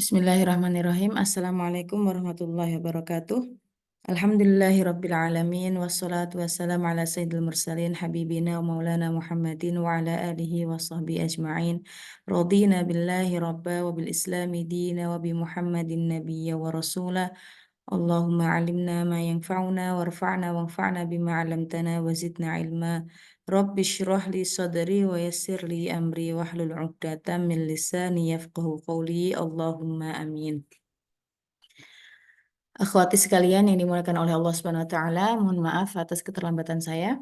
Bismillahirrahmanirrahim. Assalamualaikum warahmatullahi wabarakatuh. Alhamdulillahirabbil alamin wassalatu wassalamu ala sayyidil mursalin habibina wa maulana Muhammadin wa ala alihi wa sahbihi ajma'in. Radina billahi rabba wa bil islami dina wa bi Muhammadin nabiyya wa rasula. Allahumma alimna ma yanfa'una warfa'na wanfa'na bima 'allamtana wa zidna ilma. Rabbi shrah li sadri wa yassir li amri wahlul 'uqdatam min lisani yafqahu qawli. Allahumma amin. Akhwati sekalian yang dimuliakan oleh Allah Subhanahu wa taala, mohon maaf atas keterlambatan saya.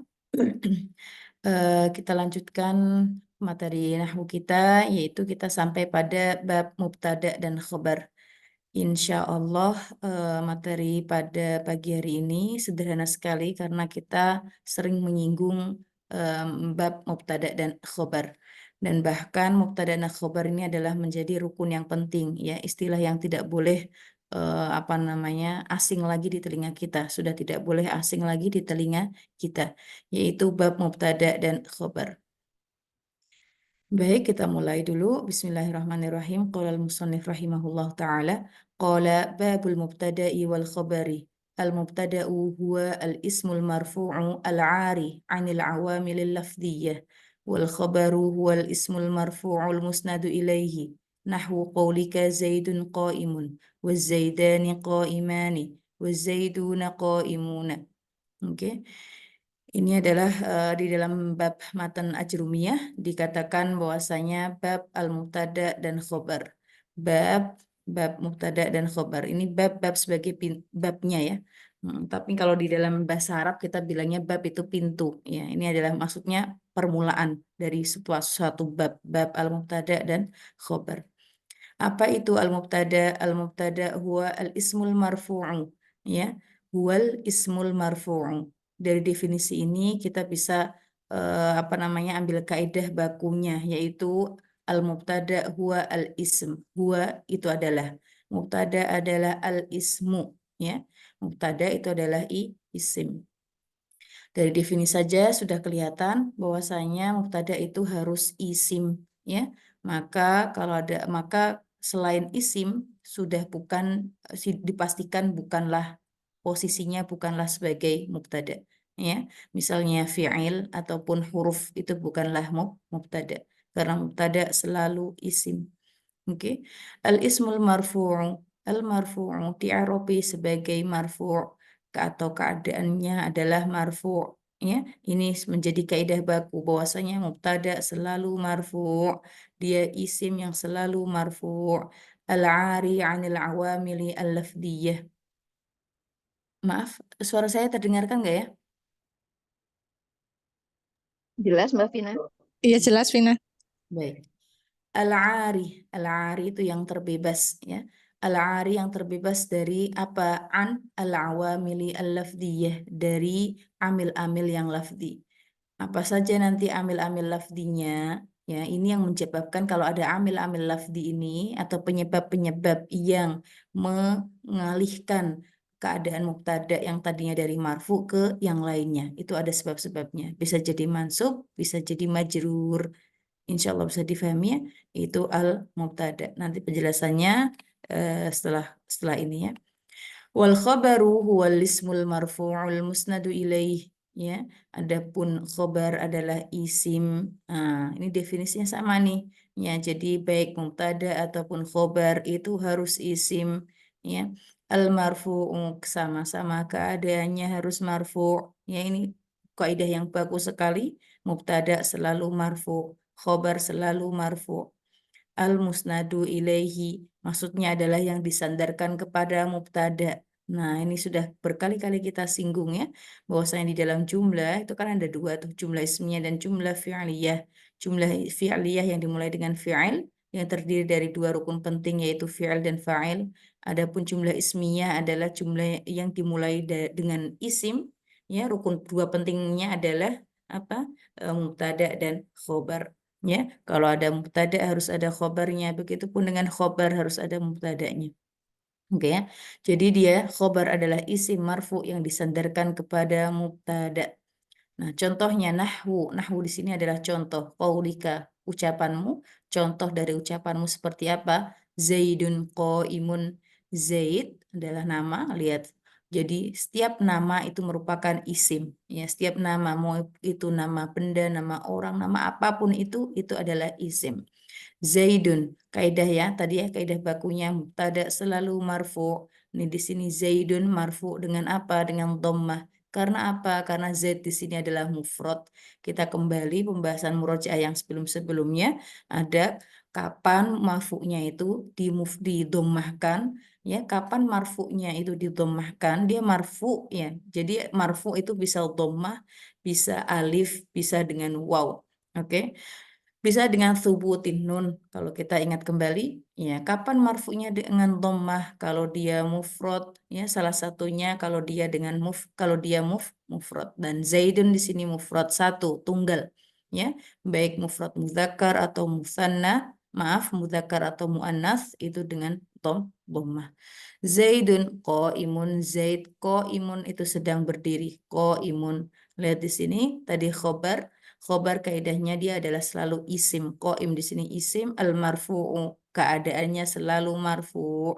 Kita lanjutkan materi nahwu kita, yaitu kita sampai pada bab mubtada dan khobar. Insya Allah materi pada pagi hari ini sederhana sekali karena kita sering menyinggung bab mubtada dan khobar. Dan bahkan mubtada dan khobar ini adalah menjadi rukun yang penting, ya, istilah yang tidak boleh asing lagi di telinga kita, sudah tidak boleh asing lagi di telinga kita, yaitu bab mubtada dan khobar. Baik, kita mulai dulu. Bismillahirrahmanirrahim. Qala al-musannif rahimahullah ta'ala. Qala babul mubtada'i wal khabari. Al-mubtada'u huwa al-ismul marfu'u al-'ari 'anil 'awamilil lafdhiyyah. Wal khabaru huwa al-ismul marfu'u al-musnadu ilaihi. Nahwu qawlika zaidun qa'imun. Waz zaidani qa'imani. Waz zaiduna qa'imuna. Oke. Ini adalah di dalam bab matan ajrumiyah dikatakan bahwasanya bab al-mubtada dan khobar. Bab mubtada dan khobar. Ini bab sebagai babnya, ya. Tapi kalau di dalam bahasa Arab kita bilangnya bab itu pintu, ya. Ini adalah maksudnya permulaan dari suatu bab al-mubtada dan khobar. Apa itu al-mubtada? Al-mubtada huwa al-ismul marfu'u, ya. Huwal ismul marfu'u. Dari definisi ini kita bisa ambil kaidah bakunya, yaitu al-mubtada huwa al-ism. Huwa itu adalah, mubtada adalah al-ismu, ya. Mubtada itu adalah isim. Dari definisi saja sudah kelihatan bahwasanya mubtada itu harus isim, ya. Maka selain isim sudah dipastikan posisinya bukanlah sebagai mubtada, ya. Misalnya fi'il ataupun huruf itu bukanlah mubtada karena mubtada selalu isim. Oke. Al-ismul marfu'u. Al-marfu'u di'arabi sebagai marfu' atau keadaannya adalah marfu', ya. Ini menjadi kaidah baku bahwasanya mubtada selalu marfu', dia isim yang selalu marfu', al-'ari 'anil 'awamili al-lafdhiyyah. Maaf, suara saya terdengarkan nggak, ya? Jelas, Mbak Vina? Iya, jelas, Vina. Baik. Al-'ari itu yang terbebas, ya. Al-'ari yang terbebas dari apa? An al-awamili al-lafdhiyah, dari amil-amil yang lafdi. Apa saja nanti amil-amil lafdinya? Ya, ini yang menyebabkan kalau ada amil-amil lafdi ini atau penyebab-penyebab yang mengalihkan keadaan mubtada yang tadinya dari marfu ke yang lainnya. Itu ada sebab-sebabnya. Bisa jadi mansub, bisa jadi majrur. Insya Allah bisa difahami, ya. Itu al-mubtada. Nanti penjelasannya setelah ini, ya. Wal khabaru huwal ismul marfu'ul musnadu ilaih, ya. Adapun khabar adalah isim. Nah, ini definisinya sama nih, ya. Jadi baik mubtada ataupun khabar itu harus isim, ya. Al marfu'u sama-sama keadaannya harus marfu', ya. Ini kaidah yang bagus sekali. Mubtada selalu marfu', khobar selalu marfu'. Al-musnadu ilaihi maksudnya adalah yang disandarkan kepada mubtada. Nah, ini sudah berkali-kali kita singgung, ya, bahwasanya di dalam jumlah itu kan ada dua tuh, jumlah ismiyah dan jumlah fi'liyah. Jumlah fi'liyah yang dimulai dengan fi'il yang terdiri dari dua rukun penting, yaitu fi'il dan fa'il. Adapun jumlah ismiyah adalah jumlah yang dimulai dengan isim, ya. Rukun dua pentingnya adalah apa? Mubtada dan khobar. Ya, kalau ada mubtada harus ada khobarnya, begitupun dengan khobar harus ada mubtadanya. Oke, ya. Jadi dia khobar adalah isim marfu yang disandarkan kepada mubtada. Nah, contohnya nahwu di sini adalah contoh qaulika, ucapanmu, contoh dari ucapanmu seperti apa? Zaidun qaimun. Zaid adalah nama, lihat. Jadi setiap nama itu merupakan isim. Ya, setiap nama mau itu nama benda, nama orang, nama apapun itu adalah isim. Zaidun, kaidah ya, tadi ya kaidah bakunya mubtada selalu marfu. Ini di sini Zaidun marfu dengan apa? Dengan dhammah. Karena apa? Karena Zaid di sini adalah mufrad. Kita kembali pembahasan murojaah yang sebelum-sebelumnya ada kapan marfu'nya itu didommahkan, ya, kapan marfu'nya itu didommahkan, dia marfu ya. Jadi marfu itu bisa dhammah, bisa alif, bisa dengan waw. Oke. Bisa dengan subutin nun kalau kita ingat kembali, ya, kapan marfu'nya dengan dhammah kalau dia mufrad, ya, salah satunya kalau dia dengan kalau dia mufrad, dan Zaidun di sini mufrad satu tunggal, ya, baik mufrad muzakkar atau musanna, maaf, muzakkar atau muannas itu dengan dhammah. Zaidun qaimun, Zaid qaimun itu sedang berdiri, qaimun. Lihat di sini tadi khobar. Khobar kaidahnya dia adalah selalu isim. Qaim di sini isim, al-marfu'u keadaannya selalu marfu.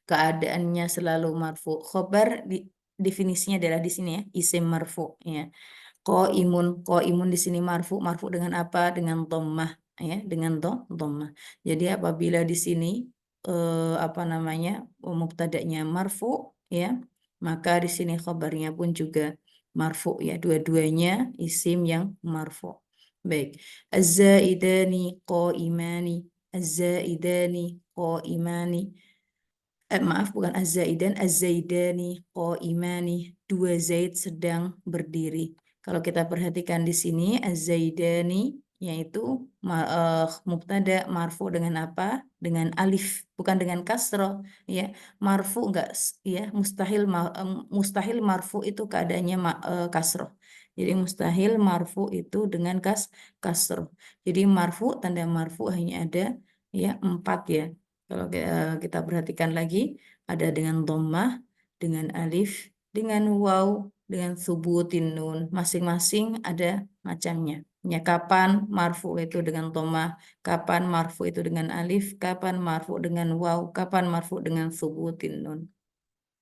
Keadaannya selalu marfu. Khobar definisinya adalah di sini ya, isim marfu ya. Qaimun di sini marfu, marfu dengan apa? Dengan dhammah, ya, dengan dhammah. Jadi apabila di sini apa namanya? Mubtada'nya marfu, ya, maka di sini khabarnya pun juga marfu, ya, dua-duanya isim yang marfu. Baik. Az-zaidani qaimani, az-zaidani qaimani. Maaf, bukan az-zaidan, az-zaidani qaimani. Dua zaid sedang berdiri. Kalau kita perhatikan di sini az-zaidani yaitu mubtada marfu dengan apa? Dengan alif, bukan dengan kasroh, ya. Marfu enggak, ya, mustahil marfu itu keadaannya kasroh. Jadi mustahil marfu itu dengan kasroh. Jadi marfu, tanda marfu hanya ada, ya, empat, ya. Kalau kita perhatikan lagi, ada dengan dhammah, dengan alif, dengan waw, dengan subutin nun. Masing-masing ada macamnya. Ya, kapan marfu itu dengan dhammah, kapan marfu itu dengan alif, kapan marfu dengan waw, kapan marfu dengan subutin nun.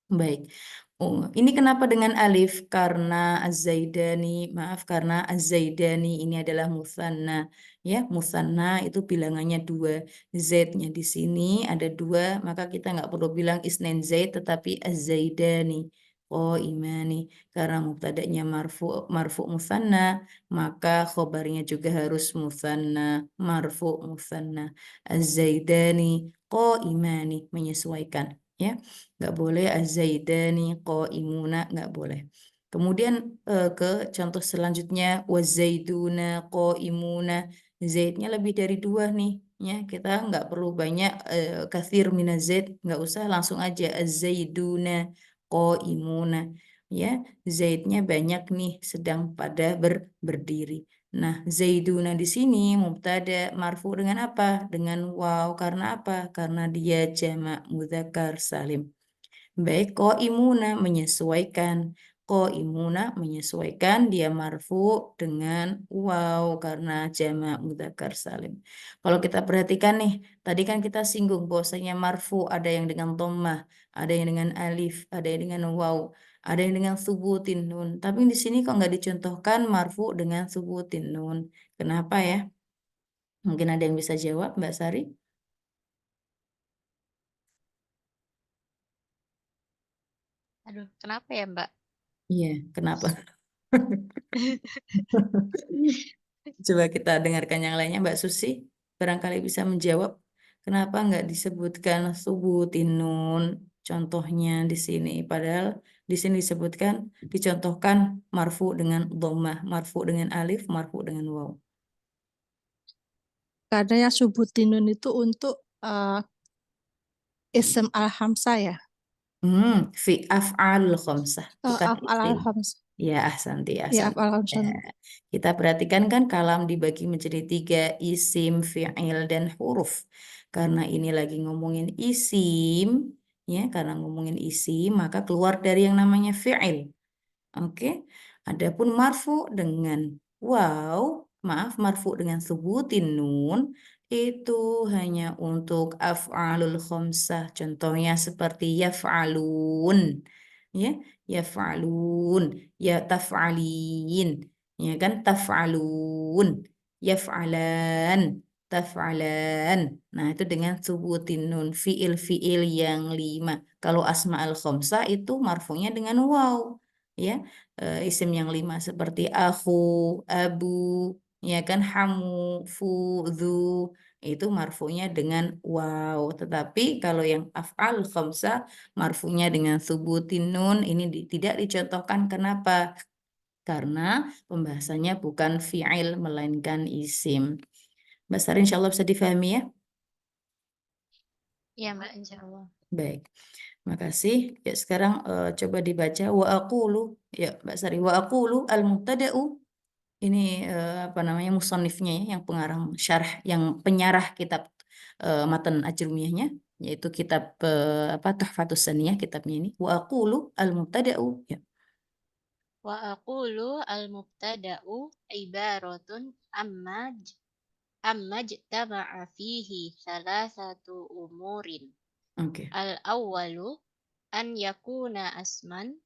Baik. Oh, ini kenapa dengan alif? Karena az-zaidani, maaf, karena az-zaidani ini adalah musanna. Ya, musanna itu bilangannya dua. Z-nya di sini ada dua, maka kita nggak perlu bilang isnen zaid, tetapi az-zaidani. Oh, imani. Karena mubtada'nya marfu musanna, maka khobarnya juga harus musanna, marfu musanna. Az-zaidani, imani, menyesuaikan. Ya, nggak boleh az-zaidani qaimuna, nggak boleh. Kemudian ke contoh selanjutnya wazaiduna qaimuna. Zaidnya lebih dari dua nih, ya, kita nggak perlu banyak kathir mina zaid, nggak usah, langsung aja az-zaiduna qaimuna, ya. Zaidnya banyak nih, sedang pada berdiri. Nah, zaiduna di sini mubtada marfu dengan apa? Dengan waw. Karena apa? Karena dia jamak mudzakkar salim. Baik, Qaimuna menyesuaikan dia marfu dengan waw karena jamak mudzakkar salim. Kalau kita perhatikan nih, tadi kan kita singgung bahwasanya marfu ada yang dengan dhammah, ada yang dengan alif, ada yang dengan waw, ada yang dengan subutin nun. Tapi di sini kok nggak dicontohkan marfu dengan subutin nun. Kenapa ya? Mungkin ada yang bisa jawab, Mbak Sari? Aduh, kenapa ya, Mbak? Iya, kenapa? Coba kita dengarkan yang lainnya, Mbak Susi. Barangkali bisa menjawab kenapa nggak disebutkan subutin nun contohnya di sini. Padahal di sini disebutkan, dicontohkan marfu dengan dhammah, marfu dengan alif, marfu dengan waw. Karena yang subutinun itu untuk isim al-hamzah ya. Fi af'al khamsah, bukan Af'al isim. al-hamzah. Ya, ahsanti, Ya, ahsanti. af'al al-hamzah. Kita perhatikan kan kalam dibagi menjadi tiga, isim, fi'il, dan huruf. Karena ini lagi ngomongin isim, ya, karena ngomongin isim, maka keluar dari yang namanya fi'il. Oke. Adapun marfu dengan waw, maaf, marfu dengan subutin nun, itu hanya untuk af'alul khamsah. Contohnya seperti yaf'alun, ya, yaf'alun, ya taf'alin, ya kan, taf'alun, yaf'alan, taf'alan. Nah, itu dengan subutin nun, fiil-fiil yang 5. Kalau asma'ul khamsah itu marfu'nya dengan waw, ya. Isim yang 5 seperti aku, abu, ya kan, hamu, fu, dhu, itu marfu'nya dengan waw. Tetapi kalau yang af'al khamsah marfu'nya dengan subutin nun, ini tidak dicontohkan. Kenapa? Karena pembahasannya bukan fi'il melainkan isim. Mbak Sari, insya Allah bisa difahami ya? Iya Mbak, insya Allah. Baik, makasih. Ya, sekarang coba dibaca wa aqulu. Ya, Mbak Sari, wa aqulu al-mubtada'u. Ini apa namanya, musannifnya ya, yang pengarang syarah, yang penyarah kitab matan ajrumiyahnya, yaitu kitab apa, Tuhfatus Saniyah, kitabnya ini. Wa aqulu al-mubtada'u. Ya. Wa aqulu al-mubtada'u ibaratun amma jtama'a fihi thalathatu umurin. Oke. Al-awwalu an yakuna asman.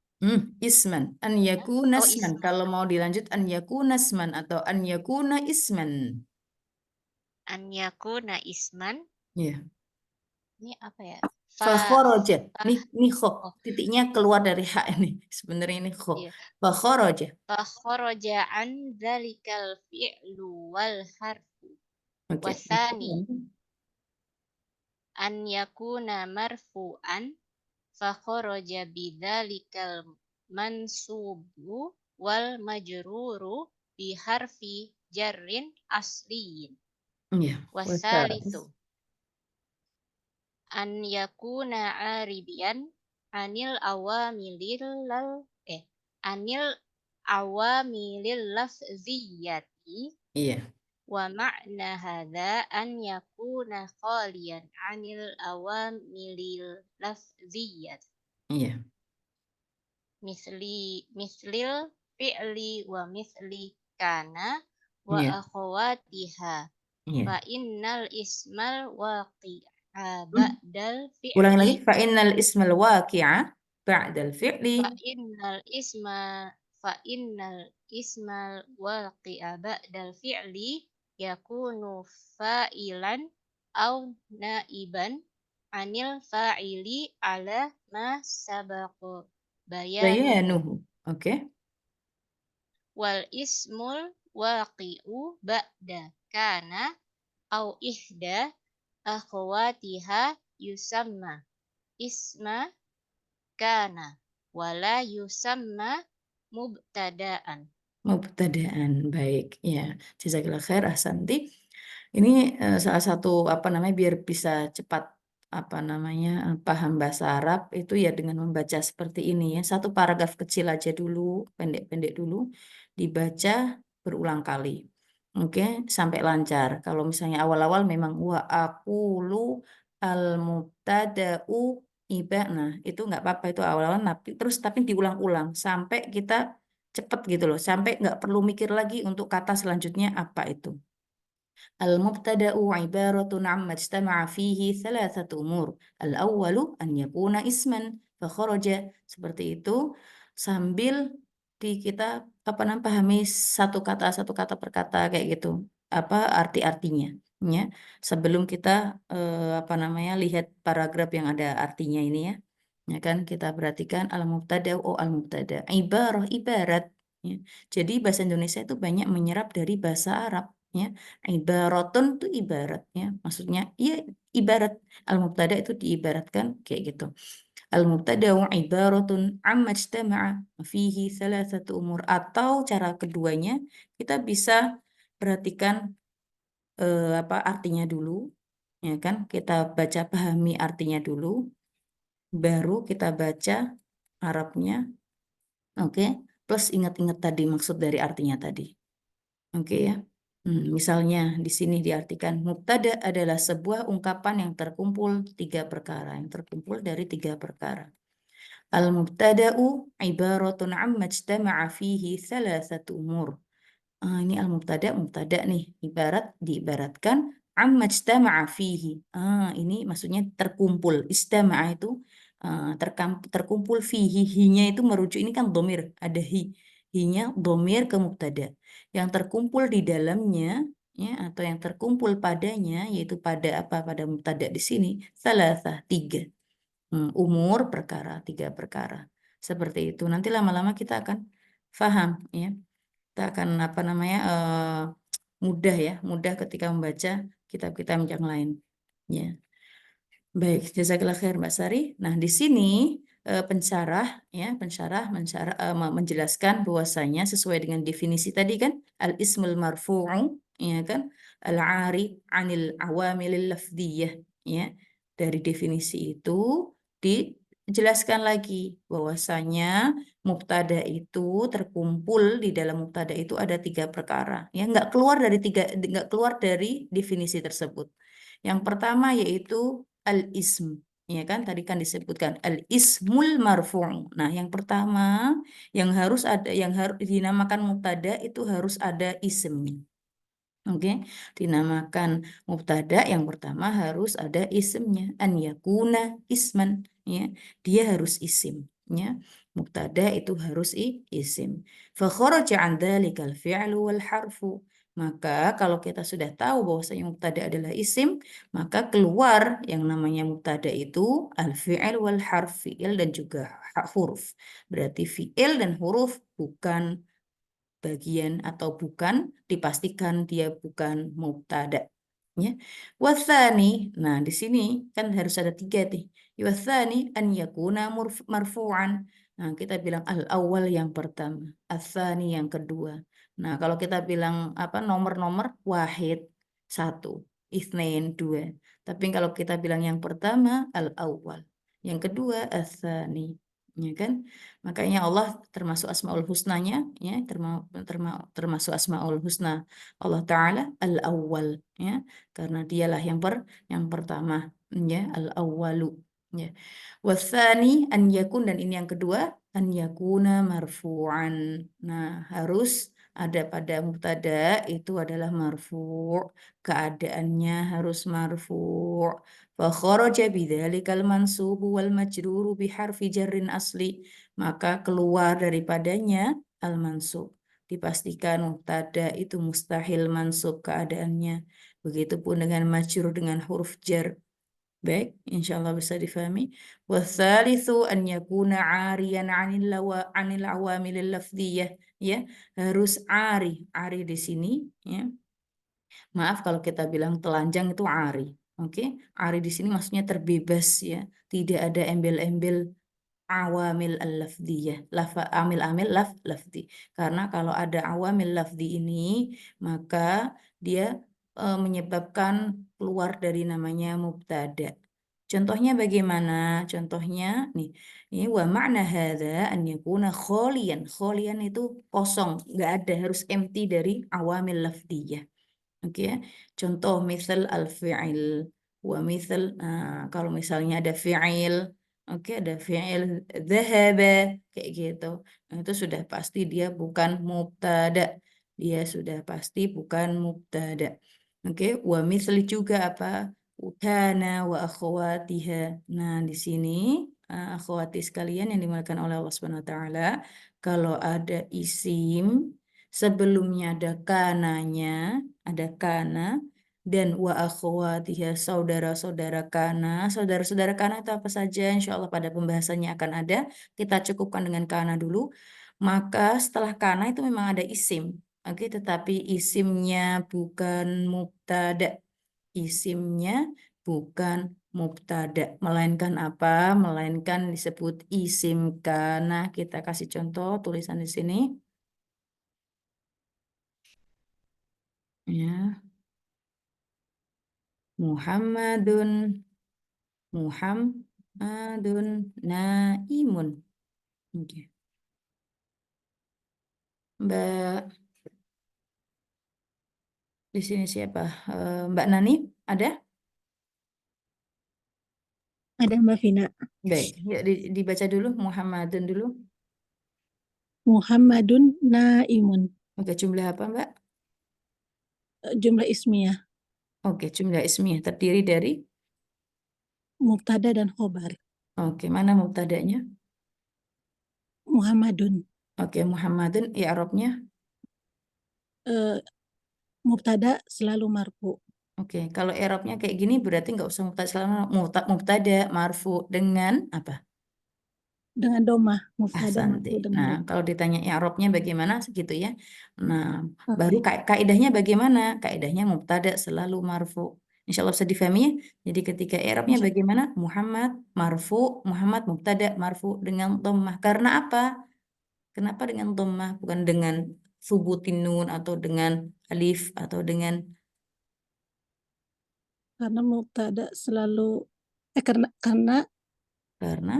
Isman. An yakuna Oh, isman. isman. Kalau mau dilanjut an yakuna isman atau an yakuna isman. An yakuna isman. Ya. Ini apa ya? Fakhoroja. Nih kho. Oh, Titiknya keluar dari h ini. Sebenarnya ini kho. iya. Fakhoroja. Fakharaja an dzalikal fi'lu wal harfu. Oke. Wasani an yakuna marfu'an fakharaja bidzalikal mansubu wal majruru bi harfi jarrin asliyin. Iya. Wasalisu an yakuna aribian anil awamilil lafziyati. Iya. Wa ma'na hadza an yakuna khaliyan anil awamilil lafziyat Iya. mislil fi'li wa misli kana wa Iya. akhawatiha Iya. fa innal ismal waqi'a ba'dal Ulangi lagi. fi'li Fa innal ismal waqi'a ba'dal fi'li. fa innal ismal waqi'a ba'dal fi'li yakunu fa'ilan au naiban anil fa'ili ala ma sabaqa bayanuhu. Bayanuhu. Oke. Wal ismul waqi'u ba'da kana au ihda akhwatiha yusamma isma kana wala yusamma mubtada'an. Mubtada'an. Baik. Ya. Jazakallah khair. Ahsanti. Ini salah satu apa namanya, biar bisa cepat apa namanya, paham bahasa Arab itu ya dengan membaca seperti ini ya. Satu paragraf kecil aja dulu, pendek-pendek dulu, dibaca berulang kali. Oke, sampai lancar. Kalau misalnya awal-awal memang wa aqulu al mubtada'u iba, nah itu nggak apa-apa, itu awal-awal, tapi diulang-ulang sampai kita cepet gitu loh, sampai nggak perlu mikir lagi untuk kata selanjutnya apa itu. المبتدأ عبارة عما اجتمع فيه ثلاثة أمور. الأول أن يكون اسما فخرج, seperti itu, sambil kita apa namanya, pahami satu kata per kata kayak gitu, apa arti-artinya ya, sebelum kita apa namanya, lihat paragraf yang ada artinya ini ya kan, kita perhatikan al-mubtada, al-mubtada ibarah, ibarat ya. Jadi bahasa Indonesia itu banyak menyerap dari bahasa Arab ya. Ibaratun itu ibaratnya, maksudnya ya ibarat. Al-mubtada itu diibaratkan kayak gitu. Al-mubtada ibaratun amma ijtama'a fihi thalathatu umur. Atau cara keduanya kita bisa perhatikan apa artinya dulu ya kan. Kita baca, pahami artinya dulu, baru kita baca Arabnya. Oke, plus ingat-ingat tadi maksud dari artinya tadi. Oke ya. Misalnya di sini diartikan mubtada adalah sebuah ungkapan yang terkumpul dari tiga perkara. Al-mubtada'u ibaratun amma ijtama'a fihi thalathatu umur. Ini al-mubtada, mubtada nih, diibaratkan amma ijtama'a fihi. Ini maksudnya terkumpul. Istama'a itu terkumpul fihi. Hinya itu merujuk, ini kan domir, ada hi. Hinya domir ke mubtada. Yang terkumpul di dalamnya, ya, atau yang terkumpul padanya, yaitu pada apa? Pada mubtada di sini, salasah, tiga. Umur perkara, tiga perkara. Seperti itu. Nanti lama-lama kita akan paham, ya. Kita akan apa namanya mudah ya, mudah ketika membaca kitab-kitab yang lain. Ya. Baik, jazakallah khair Mbak Sari. Nah, di sini pensyarah ya, menjelaskan bahwasanya sesuai dengan definisi tadi kan, al-ismul marfu'u ya kan, al-'ari 'anil awamilil lafdhiyah ya. Dari definisi itu dijelaskan lagi bahwasanya mubtada itu terkumpul di dalam mubtada itu ada tiga perkara ya, nggak keluar dari definisi tersebut. Yang pertama yaitu al-ism, ya kan? Tadi kan disebutkan al-ismul marfu'. Nah, yang pertama yang harus dinamakan mubtada itu harus ada ismnya. Oke, dinamakan mubtada yang pertama harus ada isimnya, an yakuna isman, ya. Dia harus isim, ya. Mubtada itu harus isim. Fa kharaja an dzalikal fi'lu wal harfu. Maka kalau kita sudah tahu bahwasanya mubtada adalah isim, maka keluar yang namanya mubtada itu al-fi'il wal harf, fi'il dan juga huruf. Berarti fi'il dan huruf bukan bagian atau bukan, dipastikan dia bukan mubtada, ya. Wathani, nah di sini kan harus ada tiga nih. Wathani an yakuna marfu'an. Nah, kita bilang al awal yang pertama, athani yang kedua. Nah, kalau kita bilang apa, nomor-nomor, wahid satu, itsnain dua. Tapi kalau kita bilang yang pertama al awal, yang kedua athani, ya kan? Makanya Allah termasuk Asmaul Husnanya, ya, termasuk Asmaul Husna Allah Ta'ala Al-Awwal, ya, karena dialah yang pertama, ya, Al-Awwalu, ya. Wathani an yakun, dan ini yang kedua, an yakuna marfu'an. Nah, harus ada pada mubtada itu adalah marfu', keadaannya harus marfu'. Fa kharaja bidzalikal mansubu wal majruru biharfi jarrin asli, maka keluar daripadanya al-mansub. Dipastikan mubtada itu mustahil mansub keadaannya. Begitupun dengan majrur dengan huruf jar. Baik, insya Allah bisa difahami. Wathalithu an yakuna 'ariyan 'anil awamilil lafdhiyah, ya. Harus 'ari. 'Ari di sini, ya. Maaf kalau kita bilang telanjang itu 'ari. Oke, 'ari di sini maksudnya terbebas ya, tidak ada embel-embel awamil al-lafdhiyah, amil-amil lafdi. Karena kalau ada awamil lafdi ini, maka dia menyebabkan keluar dari namanya mubtada. Contohnya bagaimana? Contohnya nih, ini wa ma'na hadza an yakuna kholian. Kholian itu kosong, nggak ada, harus empty dari awamil lafdiyah. Oke ya. Contoh misal al-fi'il wa misal, kalau misalnya ada fi'il, oke, ada fi'il dhahaba kayak gitu. Nah, itu sudah pasti dia bukan mubtada. Dia sudah pasti bukan mubtada. Oke, wa misal juga apa? Kana wa akhwatiha. Nah, di sini akhwati sekalian yang dimuliakan oleh Allah Subhanahu wa taala, kalau ada isim sebelumnya ada kananya, ada kana, dan wa akhwatiha, saudara-saudara kana. Saudara-saudara kana itu apa saja? Insya Allah pada pembahasannya akan ada. Kita cukupkan dengan kana dulu. Maka setelah kana itu memang ada isim. Oke, tetapi isimnya bukan mubtada. Isimnya bukan mubtada, melainkan apa? Melainkan disebut isim kana. Kita kasih contoh tulisan di sini. Ya, Muhammadun, naimun. Oke. Mbak, di sini siapa? Mbak Nani, ada? Ada Mbak Vina. Baik, ya dibaca dulu Muhammadun dulu. Muhammadun naimun. Oke, jumlah apa, Mbak? Jumlah ismiyah. Oke, jumlah ismiyah terdiri dari, Mubtada dan khobar. oke, mana mubtadanya? Muhammadun. Oke, Muhammadun, i'rabnya. Eh, Mubtada selalu marfu Oke, kalau i'rabnya kayak gini berarti nggak usah mubtada, selama mubtada marfu dengan apa? dengan domah. Ah, Mubtada marfu santai. dengan Nah, domah. kalau ditanya i'rabnya bagaimana gitu ya. Nah, baru Oke, kaidahnya bagaimana? Kaidahnya mubtada selalu marfu. Insya Allah bisa difahami ya. Jadi ketika i'rabnya insya bagaimana? Muhammad marfu, Muhammad mubtada marfu dengan dhammah. Karena apa? Kenapa dengan dhammah bukan dengan subutin nun atau dengan alif atau dengan, karena mubtada selalu karena karena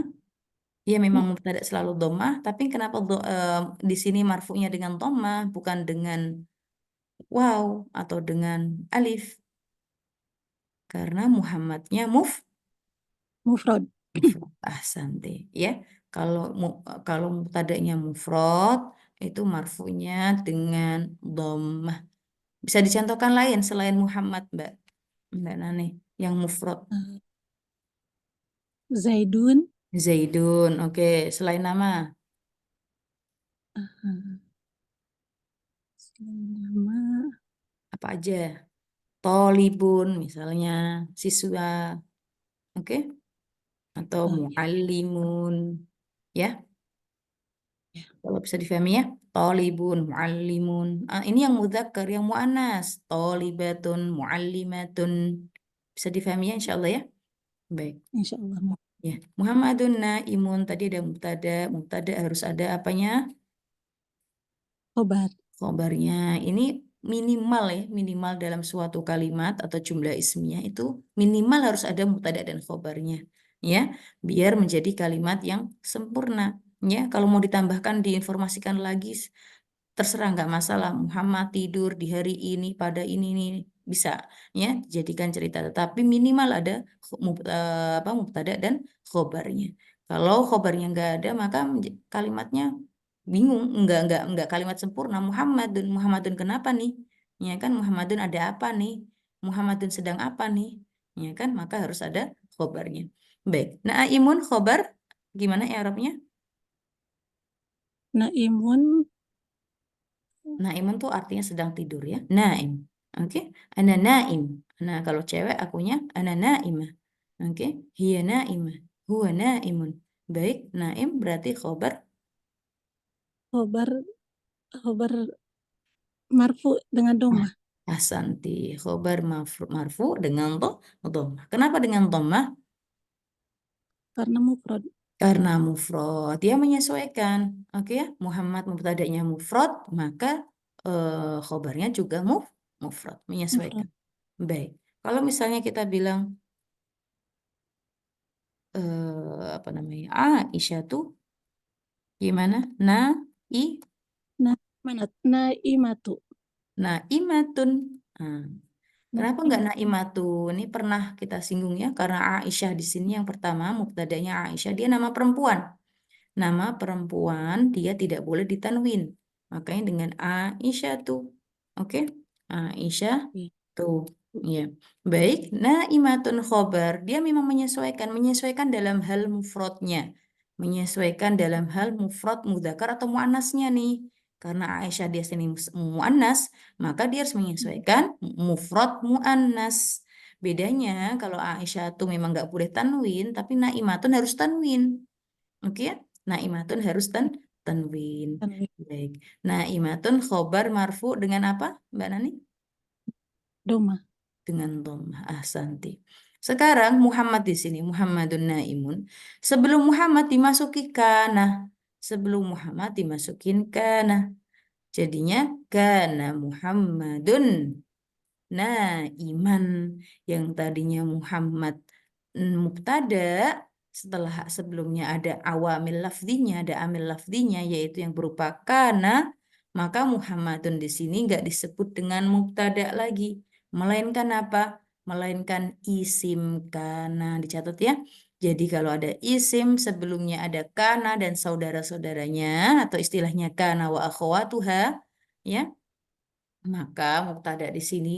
ya memang mu- mubtada selalu dhammah, tapi kenapa di sini marfunya dengan dhammah bukan dengan waw atau dengan alif? Karena Muhammadnya mufrad. mufrad. Ahsante ya. Kalau kalau mubtada'nya mufrad itu marfunya dengan dhammah. Bisa dicontohkan lain selain Muhammad, Mbak Nani, yang mufrad. Eh, Zaidun. Zaidun. Oke, selain nama eh, selain nama apa aja? Tolibun misalnya siswa, oke? Atau oke, muallimun, ya. ya, Kalau bisa difahami ya, tolibun, muallimun. Ah, ini yang mudzakkar, yang muannas, tolibatun, muallimatun. Bisa difahami ya, insya Allah ya. Baik. insya Allah. Ya, Muhammadun naimun tadi ada mubtada, mubtada harus ada apanya? Khobar. Khobarnya. Ini minimal ya, minimal dalam suatu kalimat atau jumlah ismiyah itu minimal harus ada mubtada dan khobarnya. Ya, biar menjadi kalimat yang sempurna. Ya, kalau mau ditambahkan, diinformasikan lagi, terserah nggak masalah. Muhammad tidur di hari ini pada ini bisa ya jadikan cerita, tetapi minimal ada apa mubtada dan khobarnya. Kalau khobarnya nggak ada maka kalimatnya bingung, nggak kalimat sempurna. Muhammadun kenapa nih, ya kan? Muhammadun ada apa nih, Muhammadun sedang apa nih, ya kan? Maka harus ada khobarnya. Baik, nah imun khobar gimana ya Arabnya? Naimun. Naimun tuh artinya sedang tidur ya. Naim. Oke. Ana naim. Nah, kalau cewek akunya ana naimah. Oke. Hiya naimah. Huwa naimun. Baik, naim berarti khobar. Khobar. Khobar marfu dengan Ah, domah. Ahsanti. Khobar marfu dengan dhammah. Kenapa dengan dhammah? Karena mufrad. Karena mufrad. Dia menyesuaikan. Oke ya. Muhammad mubtada'nya mufrad, maka khobarnya juga mufrad. Mufrad. Menyesuaikan. Baik. Kalau misalnya kita bilang apa namanya? Aisyah tuh gimana? Nah, mana? Naimatu. Naimatun. Nah, kenapa nggak Naimatu. naimatun? Ini pernah kita singgung ya, karena Aisyah di sini yang pertama mubtadanya Aisyah, dia nama perempuan. Nama perempuan dia tidak boleh ditanwin. Makanya dengan Aisyah tuh. Oke? Aisyah Oke. tuh. Ya. Baik, naimatun khobar. Dia memang menyesuaikan dalam hal mufradnya. Menyesuaikan dalam hal mufrad mudzakar atau muannasnya nih. Karena Aisyah dia sini muannas, maka dia harus menyesuaikan mufrad muannas. Bedanya kalau Aisyah tuh memang nggak boleh tanwin, tapi naimatun harus tanwin. Oke ya? Naimatun harus tanwin. Tanwin. Baik. Naimatun khobar marfu dengan apa, Mbak Nani? Domah. Dengan dhammah. Ahsanti. Sekarang Muhammad di sini, Muhammadun naimun. Sebelum Muhammad dimasuki kana. Sebelum Muhammad dimasukin kana. Jadinya kana Muhammadun naiman, yang tadinya Muhammad mubtada, setelah sebelumnya ada awamil lafzinya, ada amil lafzinya yaitu yang berupa kana, maka Muhammadun di sini nggak disebut dengan mubtada lagi, melainkan apa? Melainkan isim kana, dicatat ya. Jadi kalau ada isim sebelumnya ada kana dan saudara-saudaranya atau istilahnya kana wa akhwatuha, ya, maka mubtada di sini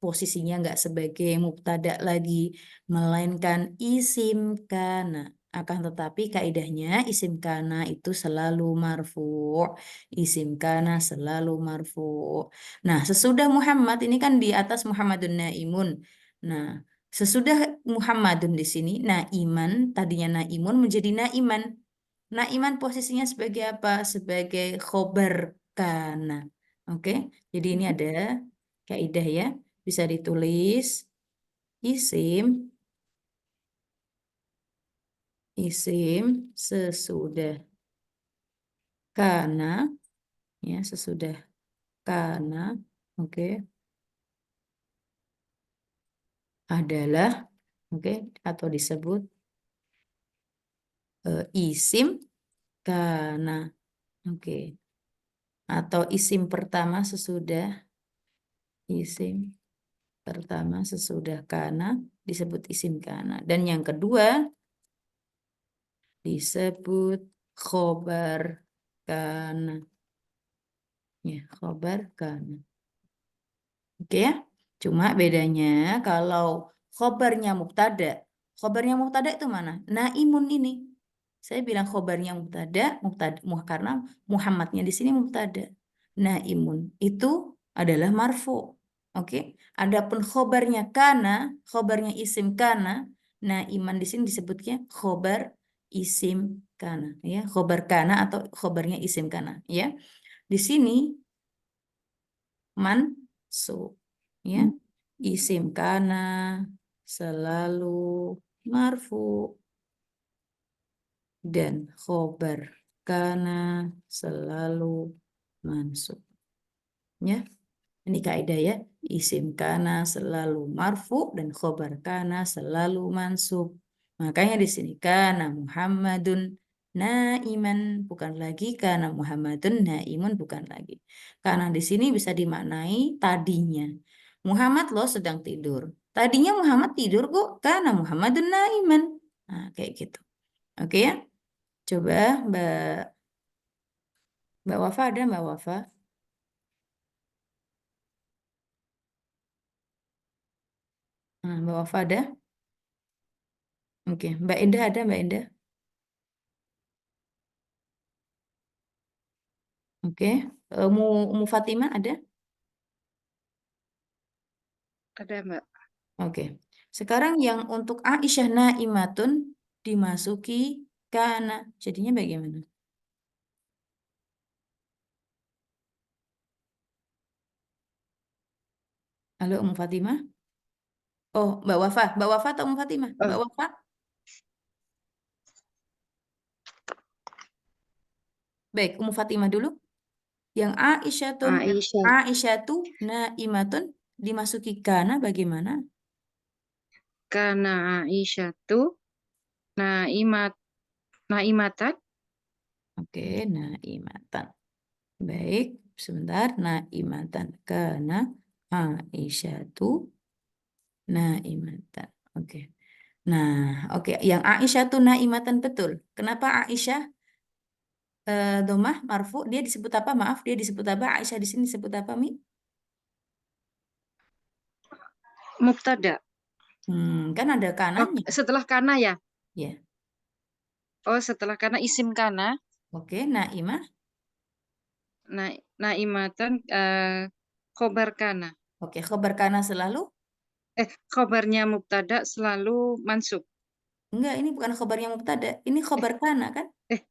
posisinya nggak sebagai mubtada lagi, melainkan isim kana. Akan tetapi kaidahnya isim kana itu selalu marfu. Isim kana selalu marfu. Nah, sesudah Muhammad ini kan di atas Muhammadun naimun. Nah, sesudah Muhammadun di sini naiman, tadinya naimun menjadi naiman. Naiman posisinya sebagai apa? Sebagai khobar kana. Oke, jadi ini ada kaidah ya. Bisa ditulis isim sesudah kana, ya sesudah kana, oke, adalah, oke, atau disebut isim kana, oke, atau isim pertama sesudah kana disebut isim kana, dan yang kedua disebut khobar kana, ya khobar kana. Oke ya. Cuma bedanya kalau khobarnya mubtada itu mana? Naimun ini. Saya bilang khobarnya karena Muhammadnya di sini mubtada. Naimun itu adalah marfu. Oke. Adapun khobarnya isim kana, naiman di sini disebutnya khobar isim kana, ya. Khobar kana atau khobarnya isim kana, ya. Di sini mansub, ya, isim kana selalu marfu dan khobar kana selalu mansub, ya. Ini kaidah ya, isim kana selalu marfu dan khobar kana selalu mansub. Makanya di sini kana Muhammadun naiman, bukan lagi kana Muhammadun naimun, bukan lagi. Karena di sini bisa dimaknai tadinya Muhammad loh sedang tidur. Tadinya Muhammad tidur kok, kana Muhammadun naiman. Nah, kayak gitu. Oke ya. Coba Mbak Wafa ada, Mbak Wafa? Nah, Mbak Wafa ada? Oke, Mbak Indah ada, Mbak Indah? Oke, Mu Fatimah ada? Ada, Mbak. Oke, sekarang yang untuk Aisyah naimatun dimasuki kana, jadinya bagaimana? Halo, Fatimah? Oh, Mbak Wafa atau Fatimah? Mbak Oh, Wafa? Baik, Fatimah dulu. Yang Aisyah Aisyatu naimatun dimasuki kana bagaimana? kana Aisyah tuh naimat naimatan Oke, naimatan. Baik, sebentar. Naimatan kana Aisyatu naimatan. Oke. Nah, oke. Yang Aisyah tuh naimatan betul. Kenapa Aisyah domah marfu? Dia disebut apa? Maaf, dia disebut apa? Aisyah di sini disebut apa, Mi? mubtada. Kan ada Oh, kanannya. setelah kana ya? Ya. Oh, setelah kana isim kana, Oke, naimah. na naimatan khobar kana. Oke, khobar kana selalu? Khobarnya mubtada selalu mansub. Enggak, ini bukan khobarnya mubtada. Ini Eh, khobar kana kan? eh,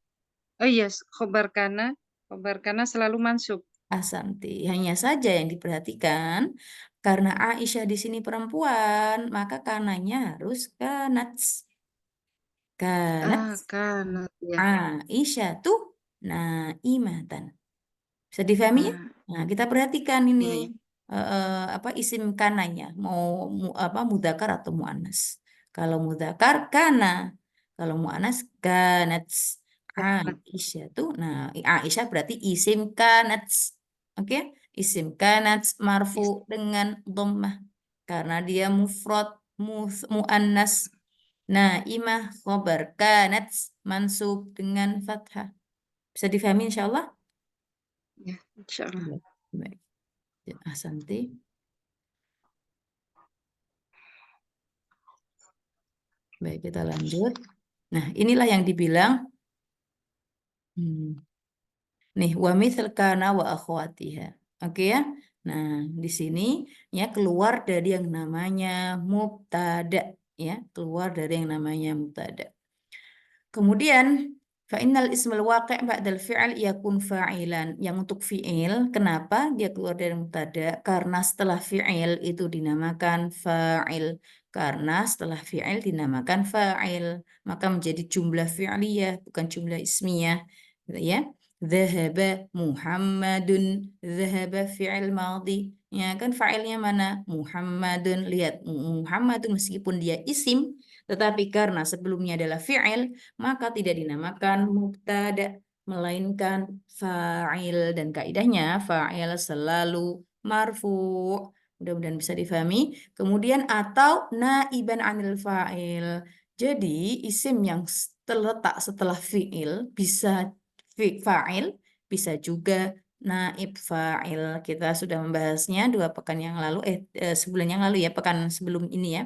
oh iya, khobar kana selalu mansub. Asanti. Hanya saja yang diperhatikan, karena Aisyah di sini perempuan, maka kanannya harus kanats. Ah, Kanats. kana ya. Aisyah tuh naimatan. Bisa difahami ya? Ah, Nah, kita perhatikan ini iya, iya. apa isim kananya, mau apa mudakar atau muannas. Kalau mudakar kana, kalau muannas kanats. Kana. Aisyah tuh, nah Aisyah berarti isim kanats, oke? Isim kanats marfu Yes. dengan dhammah karena dia mufrad muannas. Nah, imah khobar kanats mansub dengan fathah. Bisa difahami insyaallah? Ya, insya Allah. Baik. Baik. Ya, Ahsanti. Baik, kita lanjut. Nah, inilah yang dibilang nih wa mithal kana wa akhwatiha. Oke ya. Nah, di sini ya keluar dari yang namanya mubtada ya, keluar dari yang namanya mubtada. Kemudian fa'innal ismul waqi' ba'dal fi'il yakun fa'ilan. Yang untuk fi'il, kenapa dia keluar dari mubtada? Karena setelah fi'il itu dinamakan fa'il. Karena setelah fi'il dinamakan fa'il. Maka menjadi jumlah fi'liyah, bukan jumlah ismiyah. Gitu ya. Dhahaba Muhammadun. Dhahaba fi'il madhi. Ya kan fa'ilnya mana? Muhammadun. Lihat, Muhammadun meskipun dia isim, tetapi karena sebelumnya adalah fi'il, maka tidak dinamakan mubtada, melainkan fa'il. Dan kaidahnya fa'il selalu marfu'. Mudah-mudahan bisa difahami. Kemudian atau naiban anil fa'il. Jadi isim yang terletak setelah fi'il bisa fa'il, bisa juga naib fa'il. Kita sudah membahasnya 2 pekan yang lalu, sebulan yang lalu ya, pekan sebelum ini ya.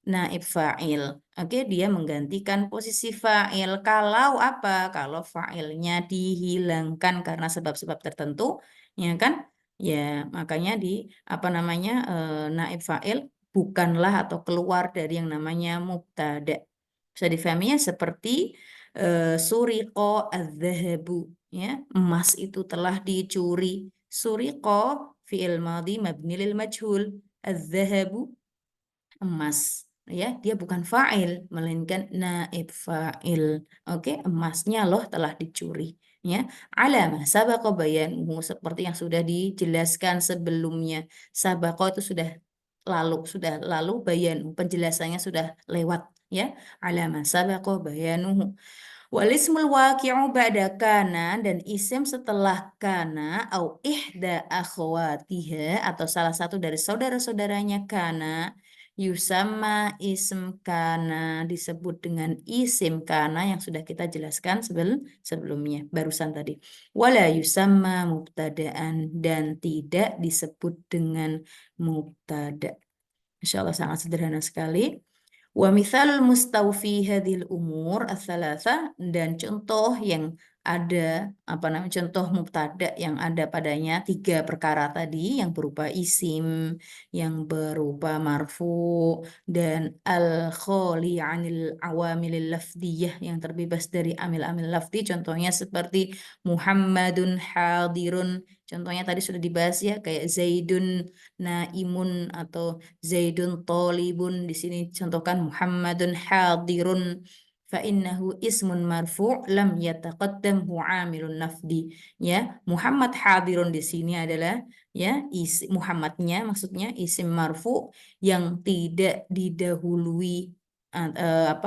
Naib fa'il. Oke, dia menggantikan posisi fa'il. Kalau apa? Kalau fa'ilnya dihilangkan karena sebab-sebab tertentu, ya kan? Ya, makanya di apa namanya naib fa'il bukanlah atau keluar dari yang namanya mubtada. Bisa difahaminya seperti suriqo adz-dzahabu, ya. Emas itu telah dicuri. Suriqo fi'il madhi mabni lil majhul. Adz-dzahabu emas, ya, dia bukan fa'il melainkan naib fa'il. Oke, emasnya loh telah dicuri, ya. Alamah sabaqa bayanuhu, seperti yang sudah dijelaskan sebelumnya. Sabaqa itu sudah lalu bayan, penjelasannya sudah lewat, ya. Alamah sabaqa bayanuhu. Wal ismul waqi'u ba'da kana, dan isim setelah kana au ihda akhwatiha, atau salah satu dari saudara-saudaranya kana, yusama ism kana, disebut dengan isim kana yang sudah kita jelaskan sebelumnya barusan tadi. Wala yusamma mubtadaan, dan tidak disebut dengan mubtada. Insya Allah sangat sederhana sekali. Wa mithalul mustawfi hadhil umur ats-tsalatsa, dan contoh yang ada contoh mubtada yang ada padanya 3 perkara tadi, yang berupa isim, yang berupa marfu, dan al khali anil awamilil lafdiyah, yang terbebas dari amil-amil lafdi. Contohnya seperti Muhammadun hadirun. Contohnya tadi sudah dibahas ya, kayak Zaidun naimun atau Zaidun tolibun. Di sini contohkan Muhammadun hadirun, fa innahu ismun marfu' lam yataqaddamhu amilun nafdi. Ya, Muhammad hadirun di sini adalah ya Muhammadnya maksudnya isim marfu' yang tidak didahului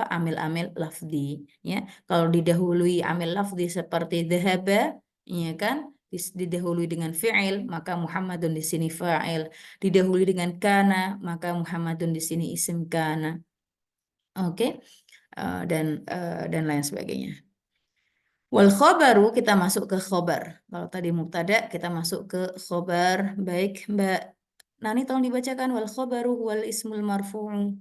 amil-amil lafdi, ya. Kalau didahului amil lafdi seperti dhahaba, ya kan, didahului dengan fi'il, maka Muhammadun di sini fa'il. Didahului dengan kana, maka Muhammadun di sini isim kana. Oke. Dan lain sebagainya. Wal khobaru, kita masuk ke khobar. Kalau tadi mubtada, kita masuk ke khobar. Baik, Mbak Nani, tolong dibacakan wal khobaru wal ismul marfu'u.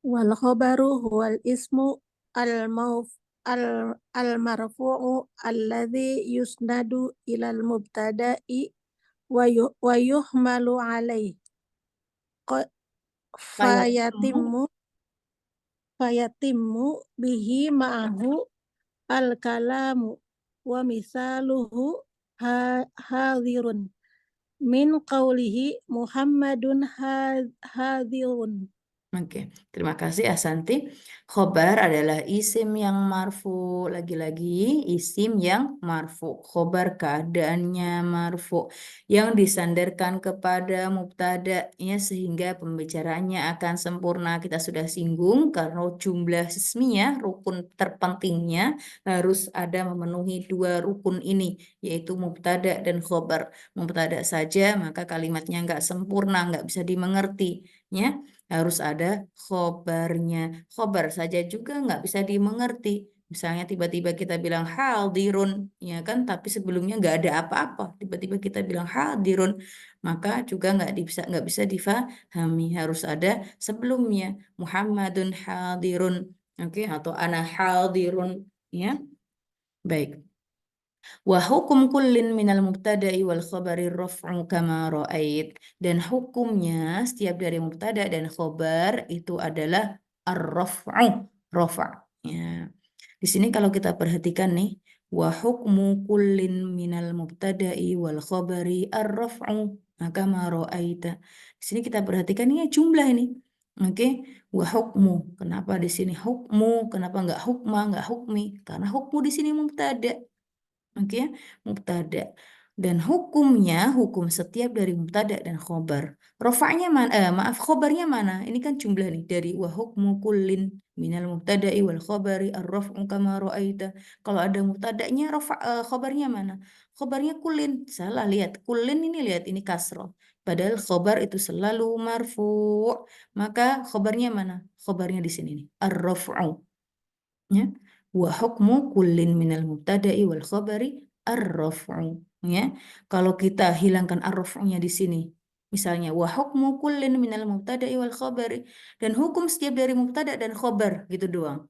Wal khabaru huwal ismu al mauf al marfu'u alladhi yusnadu ilal mubtada'i wa yuhmalu alaih fayatimmu bihi ma'ahu al kalamu wa misaluhu hadirun min qawlihi Muhammadun hadirun. Oke, terima kasih Asanti. Khobar adalah isim yang marfu. Lagi-lagi isim yang marfu. Khobar keadaannya marfu, yang disandarkan kepada mubtada'nya sehingga pembicaraannya akan sempurna. Kita sudah singgung karena jumlah ismiyah, rukun terpentingnya harus ada memenuhi 2 rukun ini, yaitu mubtada dan khobar. Mubtada saja maka kalimatnya nggak sempurna, nggak bisa dimengerti, ya. Harus ada khobarnya. Khobar saja juga nggak bisa dimengerti. Misalnya tiba-tiba kita bilang hadirun, ya kan? Tapi sebelumnya nggak ada apa-apa. Tiba-tiba kita bilang hadirun, maka juga nggak bisa difahami. Harus ada sebelumnya. Muhammadun hadirun, oke? Atau ana hadirun, ya. Baik. Wa hukum kullin minal mubtada'i wal khabari raf'u kama ra'ait. Dan hukumnya setiap dari mubtada dan khobar itu adalah ar-raf'u, rafa'. Ya. Di sini kalau kita perhatikan nih, wa hukmu kullin minal mubtada'i wal khabari ar-raf'u kama ra'aita. Di sini kita perhatikan ini jumlah ini. Oke, wa hukmu. Kenapa di sini hukmu? Kenapa nggak hukma, nggak hukmi? Karena hukmu di sini mubtada. Oke, mubtada. Dan hukumnya, hukum setiap dari mubtada dan khobar. Rofa'nya mana? Maaf, khobarnya mana? Ini kan jumlah nih dari wa hukmu kullin minal mubtada'i wal khobari ar-raf'u kama ra'aita. Kalau ada mubtada'nya, khobarnya mana? Khobarnya kullin. Salah, lihat. Kullin ini lihat, ini kasroh. Padahal khobar itu selalu marfu'. Maka khobarnya mana? Khobarnya di sini nih. Ar-raf'u. Ya. Wa hukmu kullin minal mubtada'i wal khabari ar-raf'u, ya. Kalau kita hilangkan ar-raf'unya di sini, misalnya wa hukmu kullin minal mubtada'i wal khabari, dan hukum setiap dari mubtada dan khabar gitu doang.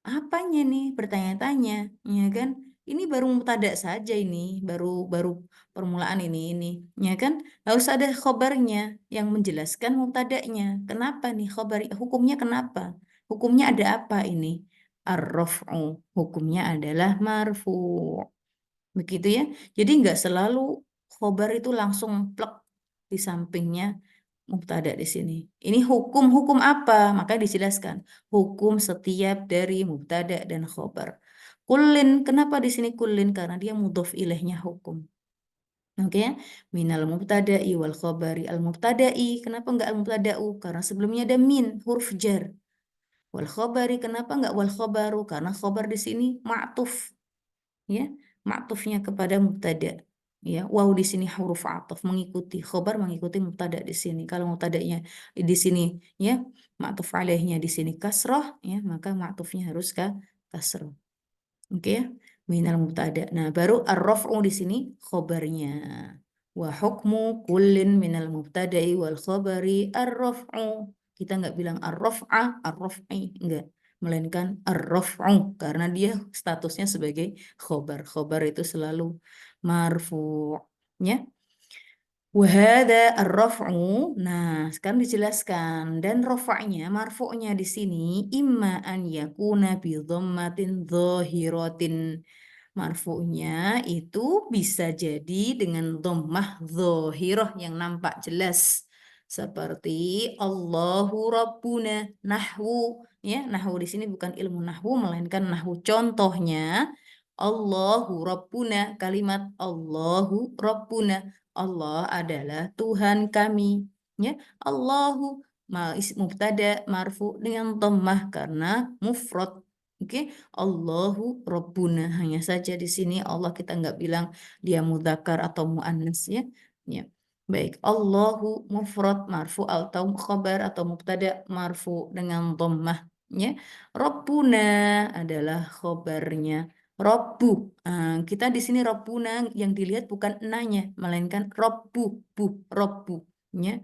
Apanya nih? Bertanya-tanya, ya kan? Ini baru mubtada saja, ini baru baru permulaan ini, ya kan? Harus ada khabarnya yang menjelaskan mubtada'nya. Kenapa nih khabar? Hukumnya kenapa? Hukumnya ada apa ini? Ar-raf'u. Hukumnya adalah marfu'. Begitu ya. Jadi nggak selalu khobar itu langsung plek di sampingnya mubtada di sini. Ini hukum apa? Maka dijelaskan hukum setiap dari mubtada dan khobar. Kullin, kenapa di sini kullin? Karena dia mudhof ilaihnya hukum. Oke ya. Minal mubtada'i wal khobari al mubtada'i. Kenapa nggak al mubtada'u? Karena sebelumnya ada min, huruf jar. Wal khobari, kenapa nggak wal khobaru? Karena khobar di sini ma'tuf, ya, ma'tufnya kepada mubtada, ya. Waw di sini huruf ataf mengikuti khobar, mengikuti mubtada di sini. Kalau mubtadanya di sini, ya, ma'tuf alaihnya di sini kasroh, ya, maka ma'tufnya harus kasroh. Oke ya, minal mubtada. Nah, baru ar-raf'u di sini khobarnya. Wa hukmu kullin minal mubtada'i wal khabari ar-raf'u. Kita nggak bilang ar-raf'ah, ar-raf'i, enggak. Melainkan ar-raf'u, karena dia statusnya sebagai khobar. Khobar itu selalu marfu'. Ya. Wahada ar-raf'u. Nah, sekarang dijelaskan. Dan rafa'nya, marfu'nya di sini imma an yakuna bi dhammatin dhahiratin. Marfu'nya itu bisa jadi dengan dhammah dhahirah yang nampak jelas. Seperti Allahu Rabbuna, nahwu, ya. Nahwu di sini bukan ilmu nahwu melainkan nahwu. Contohnya Allahu Rabbuna, kalimat Allahu Rabbuna. Allah adalah Tuhan kami, ya. Allahu mubtada marfu dengan dhammah karena mufrad. Oke, Allahu Rabbuna, hanya saja di sini Allah kita nggak bilang dia mudzakkar atau muannas, ya. Ya. Baik, Allahu mufrad marfu atau khabar atau mubtada marfu dengan dhammah, ya. Rabbuna adalah khabarnya. Robbu. Kita di sini Robbuna yang dilihat bukan enanya, melainkan Robbu, Robbu, ya.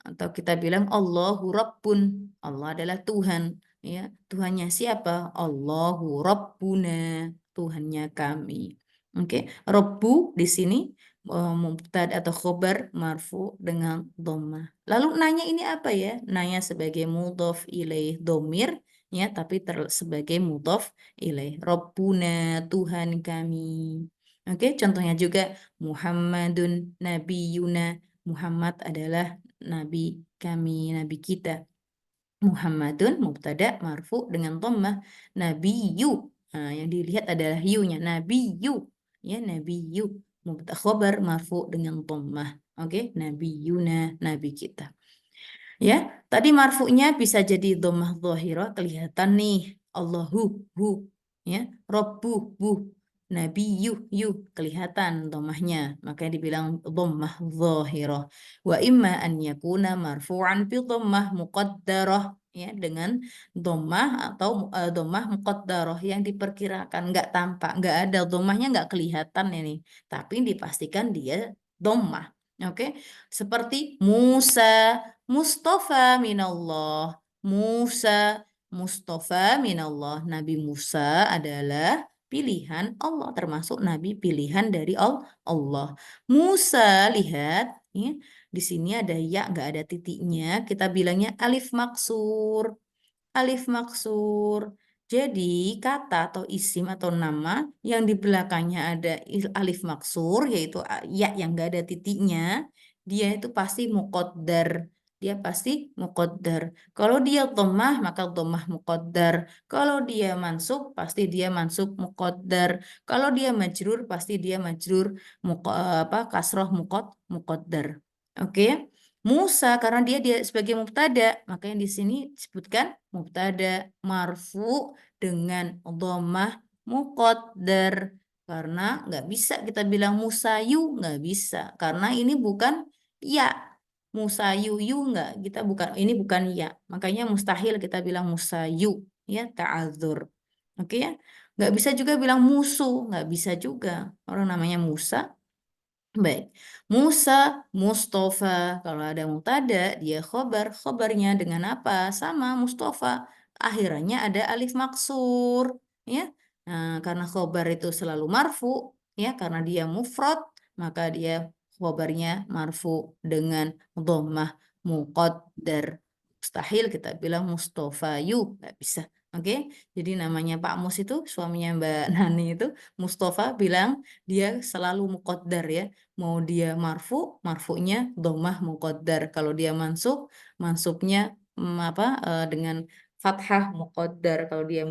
Atau kita bilang Allahu Rabbun, Allah adalah Tuhan, ya. Tuhannya siapa? Allahu Rabbuna, Tuhannya kami. Oke, Rabbu di sini mubtada atau khobar marfu dengan dhammah. Lalu nanya ini apa ya? Nanya sebagai mudhof ilaih domir, ya, tapi sebagai mudhof ilaih. Rabbuna, Tuhan kami. Oke, contohnya juga Muhammadun nabiyuna. Muhammad adalah nabi kami, nabi kita. Muhammadun mubtada marfu dengan dhammah. Nabiyyu, yang dilihat adalah yu-nya. Nabiyyu, ya, nabiyyu mubtada khobar marfu dengan dhammah. Oke, nabiyuna, nabi kita. Ya, tadi marfu'nya bisa jadi dhammah dhahirah, kelihatan nih. Allahu, hu, ya. Rabbu, bu. Nabiyyu, yu, kelihatan dhammahnya. Makanya dibilang dhammah dhahirah. Wa imma an yakuna marfu'an bi dhammah muqaddarah. ya, dengan dhammah atau dhammah muqaddarah yang diperkirakan, nggak tampak, nggak ada dhammahnya, nggak kelihatan ini, tapi dipastikan dia dhammah. Oke, seperti Musa, Mustafa minallah, Musa, Mustafa minallah. Nabi Musa adalah pilihan Allah, termasuk nabi pilihan dari Allah. Musa, lihat, ya, di sini ada ya, nggak ada titiknya. Kita bilangnya alif maksur. Alif maksur. Jadi kata atau isim atau nama yang di belakangnya ada alif maksur, yaitu ya yang nggak ada titiknya, dia itu pasti muqaddar. Dia pasti muqaddar. Kalau dia dhammah maka dhammah muqaddar. Kalau dia mansub pasti dia mansub muqaddar. Kalau dia majrur pasti dia majrur kasroh muqaddar. Oke. Musa karena dia sebagai mubtada, makanya di sini disebutkan mubtada marfu dengan dhammah muqaddar. Karena nggak bisa kita bilang musayu, nggak bisa. Karena ini bukan ya. Musayu nggak, kita bukan, ini bukan ya. Makanya mustahil kita bilang musayu, ya, ta'adzur. Oke ya. Nggak bisa juga bilang musuh, nggak bisa juga. Orang namanya Musa. Baik, Musa, Mustafa. Kalau ada mubtada, dia khobarnya dengan apa? Sama Mustafa. Akhirnya ada alif maksur, ya. Nah, karena khobar itu selalu marfu, ya, karena dia mufrad, maka dia khobarnya marfu dengan dhammah muqaddar. Mustahil kita bilang Mustofayu, nggak bisa. Oke, jadi namanya Pak Mus itu, suaminya Mbak Nani itu, Mustafa bilang dia selalu muqaddar, ya. Mau dia marfu'nya dhammah muqaddar. Kalau dia mansubnya dengan fathah muqaddar. Kalau dia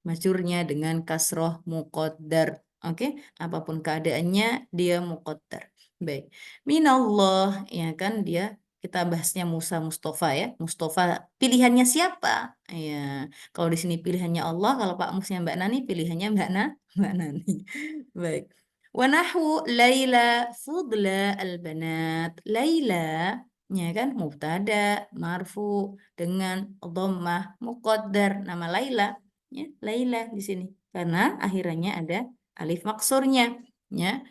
majrurnya dengan kasroh muqaddar. Oke, apapun keadaannya dia muqaddar. Baik. Minallah, ya kan, dia kita bahasnya Musa Mustafa, ya. Mustafa pilihannya siapa? Ya, kalau di sini pilihannya Allah, kalau Pak Musnya Mbak Nani pilihannya Mbak Nani. Baik. Wanahu Laila Fudla al-banat. Laila, ya kan, mubtada marfu dengan dhammah muqaddar. Nama Laila, ya, Laila di sini karena akhirannya ada alif maksurnya, ya.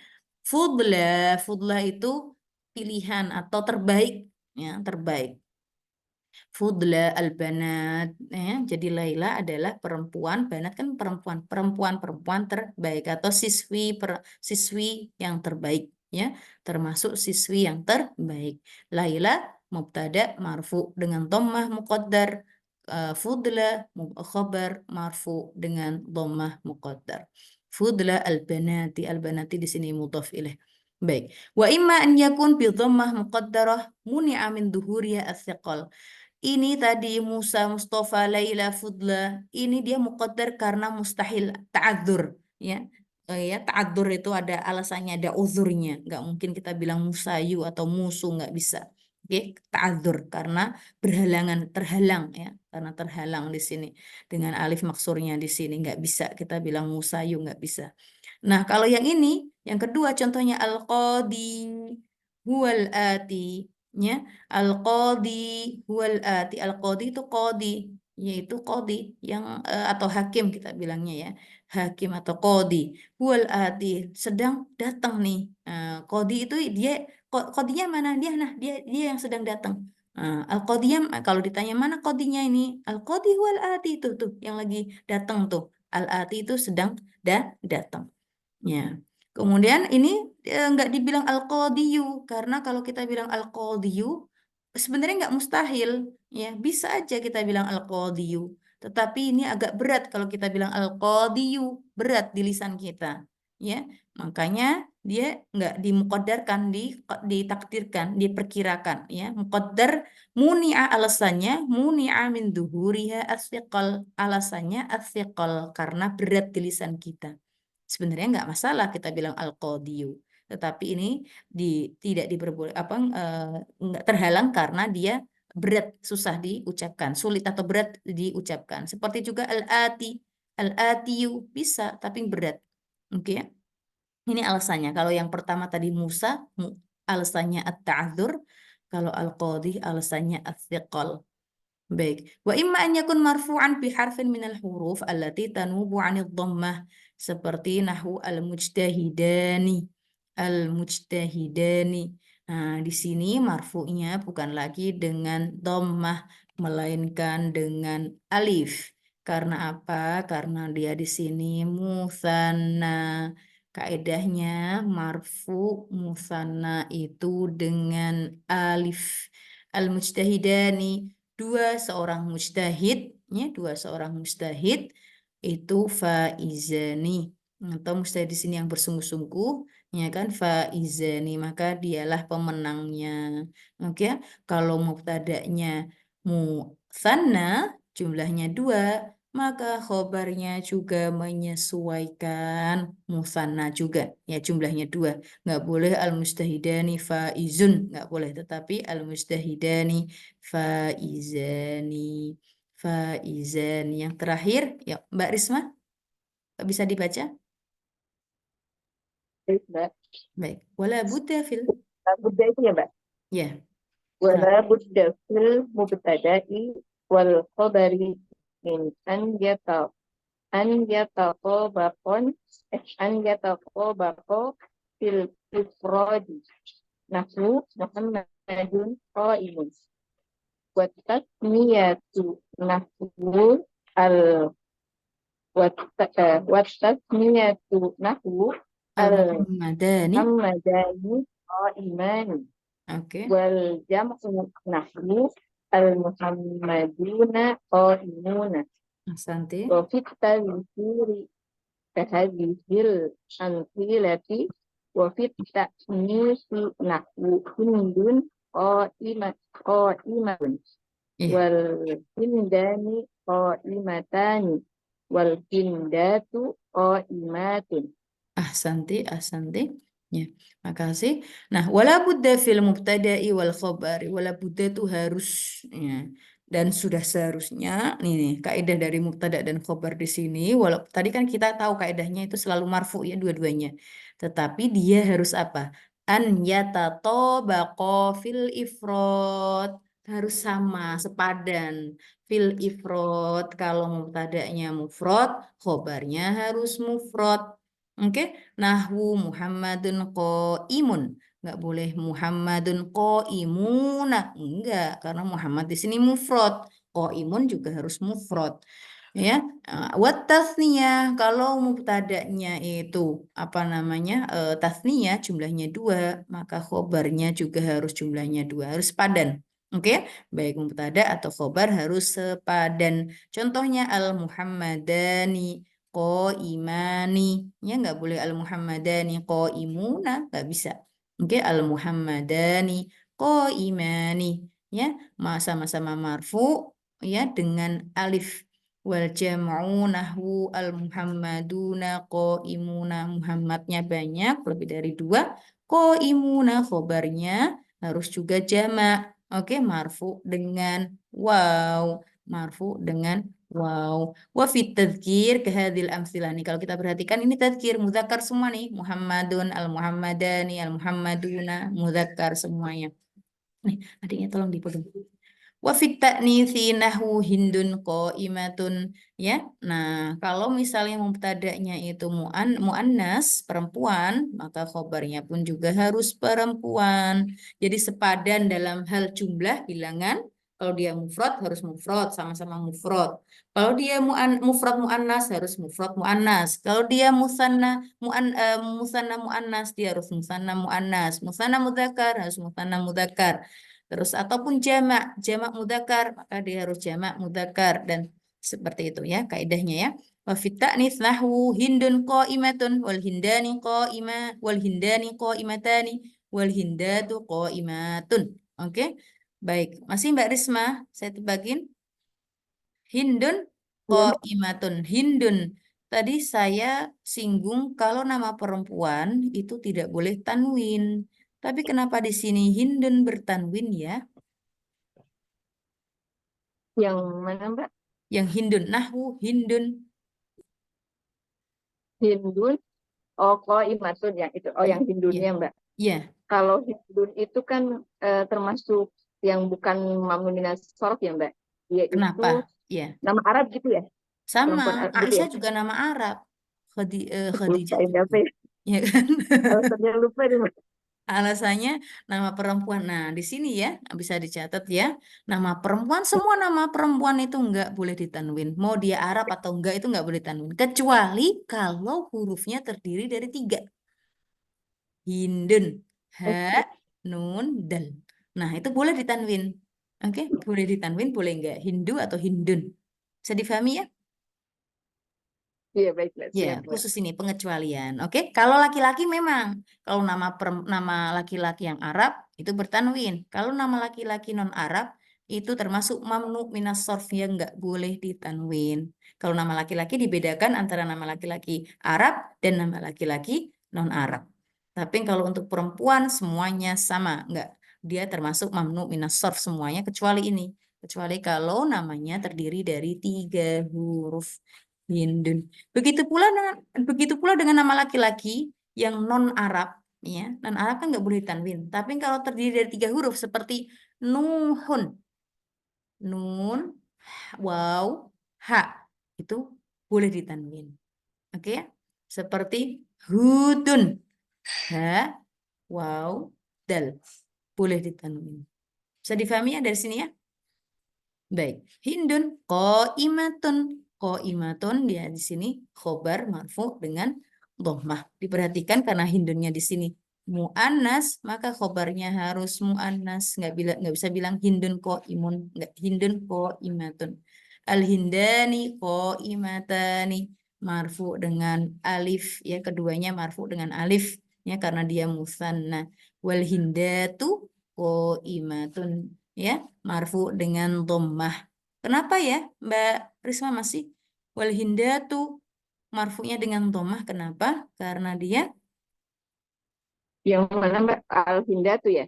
Fudla itu pilihan atau terbaik, ya, terbaik. Fudla al-banat, ya. Jadi Laila adalah perempuan, banat kan perempuan terbaik atau siswi yang terbaik, ya, termasuk siswi yang terbaik. Laila mubtada marfu dengan dhammah muqaddar, Fudla khabar marfu dengan dhammah muqaddar. Fudla al-banati di sini mudhaf ilaih. Baik. Wa imma an yakun bi dhammah muqaddarah muni'a min dhuhuriya as-thiqal. Ini tadi Musa, Mustafa, Laila, Fudla. Ini dia muqaddar karena mustahil ta'adzur, ya. Ya, ta'adzur itu ada alasannya, ada uzurnya. Nggak mungkin kita bilang musayu atau musuh, nggak bisa. Oke, ta'adzur karena terhalang, ya. Karena terhalang di sini dengan alif maksurnya di sini nggak bisa kita bilang musayu, nggak bisa. Nah, kalau yang ini, yang kedua contohnya al-qadi huwal ati, ya. Al-qadi huwal ati. Al-qadi itu qadi, yaitu qadi yang atau hakim kita bilangnya, ya. Hakim atau qadi. Huwal ati sedang datang nih. Qadi itu dia qadinya mana? Dia yang sedang datang. Al-qadiyah kalau ditanya mana qadinya ini? Al-qadi huwal ati itu tuh yang lagi datang tuh. Al-ati itu sedang datang. Ya. Kemudian ini nggak dibilang al-qadiyu karena kalau kita bilang al-qadiyu sebenarnya nggak mustahil, ya, bisa aja kita bilang al-qadiyu. Tetapi ini agak berat kalau kita bilang al-qadiyu, berat di lisan kita, ya. Makanya dia nggak dimuqaddarkan, ditakdirkan, diperkirakan, ya. Muqaddar muni'a alasannya muni'a min duhuriha as-siqal, alasannya as-siqal karena berat di lisan kita. Sebenarnya nggak masalah kita bilang al-qadiyu, tetapi ini tidak diperboleh nggak terhalang karena dia berat, susah diucapkan, sulit atau berat diucapkan. Seperti juga al-atiyu bisa tapi berat. Oke ya. Ini alasannya. Kalau yang pertama tadi Musa, alasannya at-ta'adzur. Kalau al-qadi alasannya as-thiqal. Baik. Wa imma an yakun marfu'an bi harfin minal huruf allati tanubu 'anid dhammah seperti nahwu al-mujtahidani. Al-mujtahidani. Nah, di sini marfu'nya bukan lagi dengan dhammah melainkan dengan alif. Karena apa? Karena dia di sini musanna. Kaedahnya marfu musanna itu dengan alif. Al-mujtahidani dua seorang mujtahid itu faizani atau mujtahid di sini yang bersungguh-sungguh ya kan faizani maka dialah pemenangnya. Oke, kalau mubtada'nya musanna jumlahnya dua maka khobarnya juga menyesuaikan musanna juga ya jumlahnya dua, nggak boleh al-mujtahidani faizun nggak boleh, tetapi al-mujtahidani faizani. Faizani. Yang terakhir, ya Mbak Risma, bisa dibaca? Baik, Mbak. Baik. Wala budda fil. Budda itu ya, Mbak. Ya. Wala budda fil mubtada'i wal khabari min an yataqabaqo fil ifradi nahwu Muhammadun qa'imun wa tasmiyatu nahwu al wa tasmiyatu nahwu Al-Muhammadani. Muhammadani qa'imani Oke. wal jam'u nahwu al-Muhammaduna qa'imuna Ahsanti. wa fit tadhkiri kahadhil amthilati wa fit ta'nisi nahwu hindun qa'imatun Iya. wal hindani qa'imatani wal hindatu qa'imatun. Ahsanti, ahsanti. Ya, makasih. Nah, wala budda fil mubtada'i wal khabari. Wala budda itu harus ya. Dan sudah seharusnya nih kaidah dari mubtada dan khabar di sini walau tadi kan kita tahu kaidahnya itu selalu marfu ya dua-duanya. Tetapi dia harus apa? An yatatabaqa fil ifrad. Harus sama, sepadan. Fil ifrad kalau mubtada'nya mufrad, khabarnya harus mufrad. Oke, nahwu Muhammadun qaimun. Nggak boleh Muhammadun qaimuna. Enggak, karena Muhammad di sini mufrad. Qaimun juga harus mufrad. Ya, wat tasniyah kalau mubtada'nya itu apa namanya? Tasniyah jumlahnya dua, maka khobarnya juga harus jumlahnya dua, harus padan. Oke, baik mubtada atau khobar harus sepadan. Contohnya al-Muhammadani imani ya nggak boleh al-Muhammadani imuna nggak bisa. Oke, al-Muhammadani imani ya sama-sama marfu ya dengan alif wal jam'u nahwu al-Muhammaduna imuna Muhammadnya banyak lebih dari dua imuna khobarnya harus juga jamak. Oke, marfu dengan wow, marfu dengan wow. Wa fit tadzkir kehadil amsilah nih. Kalau kita perhatikan ini tadzkir muzakkar semua nih. Muhammadun, al-Muhammadani, al-Muhammaduna, muzakkar semuanya. Nih, adiknya tolong dipegang. Wa fit ta'nitsi nahwu hindun qaimatun ya. Nah, kalau misalnya mubtada'nya itu muannas perempuan, maka khobarnya pun juga harus perempuan. Jadi sepadan dalam hal jumlah bilangan. Kalau dia mufrad harus mufrad, sama-sama mufrad. Kalau dia mufrad muannas harus mufrad muannas. Kalau dia musanna muannas dia harus musanna muannas. Musanna mudzakkar harus musanna mudzakkar. Terus ataupun jamak mudzakkar maka dia harus jamak mudzakkar dan seperti itu ya kaidahnya ya. Wa fit ta'nits nahwu hindun qaimatun wal hindani qaimatani wal hindatu qaimatun. Oke. Baik, masih Mbak Risma, saya tebakin. Hindun qaimatun. Hindun. Tadi saya singgung kalau nama perempuan itu tidak boleh tanwin. Tapi kenapa di sini Hindun bertanwin ya? Yang mana, Mbak? Yang Hindun, nahwu Hindun. Hindun, qaimatun ya itu. Oh, yang Hindunnya, Mbak. Iya. Kalau Hindun itu kan termasuk yang bukan mamnu minas shorof ya, Mbak? Dia itu Kenapa? Ya, nama Arab gitu ya? Perempuan sama. Arab gitu ya? Aisyah juga nama Arab. Khadijah Lupa ini apa juga. ya? Ya kan? Alasannya lupa nih, Mas. Alasannya nama perempuan. Nah, di sini ya bisa dicatat ya. Nama perempuan, semua nama perempuan itu nggak boleh ditanwin. Mau dia Arab atau enggak itu nggak boleh ditanwin. Kecuali kalau hurufnya terdiri dari 3. Hindun, ha, nun, dal. Nah, itu boleh ditanwin. Oke, boleh ditanwin, boleh enggak. Hindu atau Hindun. Bisa difahami ya? Iya, baiklah. Ya, Siap, Mbak. khusus ini pengecualian. Oke, kalau laki-laki memang kalau nama laki-laki yang Arab itu bertanwin. Kalau nama laki-laki non Arab itu termasuk mamnu minas sorf yang nggak boleh ditanwin. Kalau nama laki-laki dibedakan antara nama laki-laki Arab dan nama laki-laki non Arab. Tapi kalau untuk perempuan semuanya sama, nggak. Dia termasuk mamnu minas sorf semuanya kecuali ini. Kecuali kalau namanya terdiri dari 3 huruf. Hindun. Begitu pula dengan nama laki-laki yang non Arab, ya. Non Arab kan nggak boleh ditanwin. Tapi kalau terdiri dari 3 huruf seperti Nuhun, Nun, Waw, Ha, itu boleh ditanwin. Oke ya? Seperti Hudun, Ha, Waw, Dal, boleh ditanwin. Bisa difahami ya dari sini ya? Baik, Hindun, Qaimatun dia di sini khobar marfu dengan dhammah. Diperhatikan karena Hindunnya di sini muannas, maka khobarnya harus muannas. Nggak bisa bilang Hindun qaimun, nggak Hindun qaimatun. Al-Hindani qaimatani marfu dengan alif ya, keduanya marfu dengan alif ya karena dia musanna. Wal hindatu qaimatun ya marfu dengan dhammah. Kenapa ya Mbak Risma masih wal hindatu marfunya dengan dhammah? Kenapa? Karena dia Yang mana, Mbak? Al-Hinda tuh ya?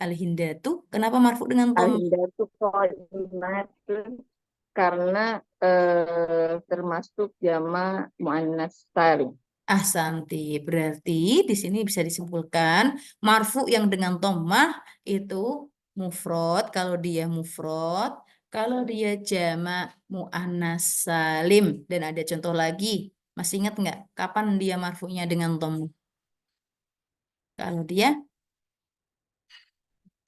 al hindatu kenapa marfu dengan dhammah? Al-Hinda tuh qaimatun karena termasuk jama muannas salim. Ahsanti. Berarti di sini bisa disimpulkan marfu yang dengan dhammah itu mufrad kalau dia mufrad, kalau dia jamak muannas salim. Dan ada contoh lagi. Masih ingat nggak kapan dia marfunya dengan dhammah? Kalau dia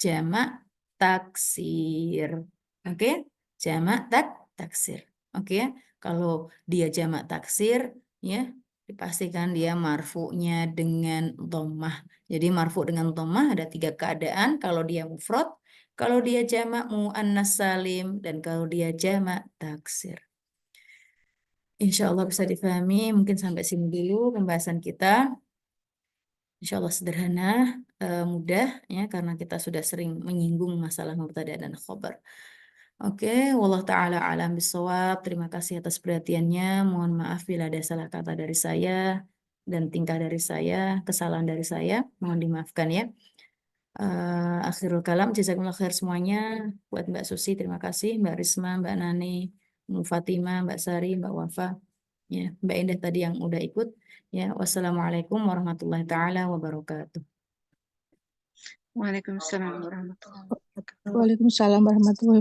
jamak taksir. Oke? Jamak taksir. Oke ya? Kalau dia jamak taksir ya, dipastikan dia marfu'nya dengan dhammah. Jadi marfu' dengan dhammah ada 3 keadaan. Kalau dia mufrad, kalau dia jamak muannas salim, dan kalau dia jamak taksir. Insya Allah bisa difahami. Mungkin sampai sini dulu pembahasan kita. Insya Allah sederhana, mudah ya karena kita sudah sering menyinggung masalah mubtada dan khobar. Oke, wallah taala alam bisawab. Terima kasih atas perhatiannya. Mohon maaf bila ada salah kata dari saya dan tingkah dari saya, kesalahan dari saya. Mohon dimaafkan ya. Akhirul kalam, jazakumullah khair semuanya. Buat Mbak Susi, terima kasih. Mbak Risma, Mbak Nani, Mbak Fatima, Mbak Sari, Mbak Wafa. Ya, Mbak Indah tadi yang udah ikut. Ya, wassalamualaikum warahmatullahi taala wabarakatuh. Waalaikumsalam warahmatullahi wabarakatuh. Waalaikumsalam warahmatullahi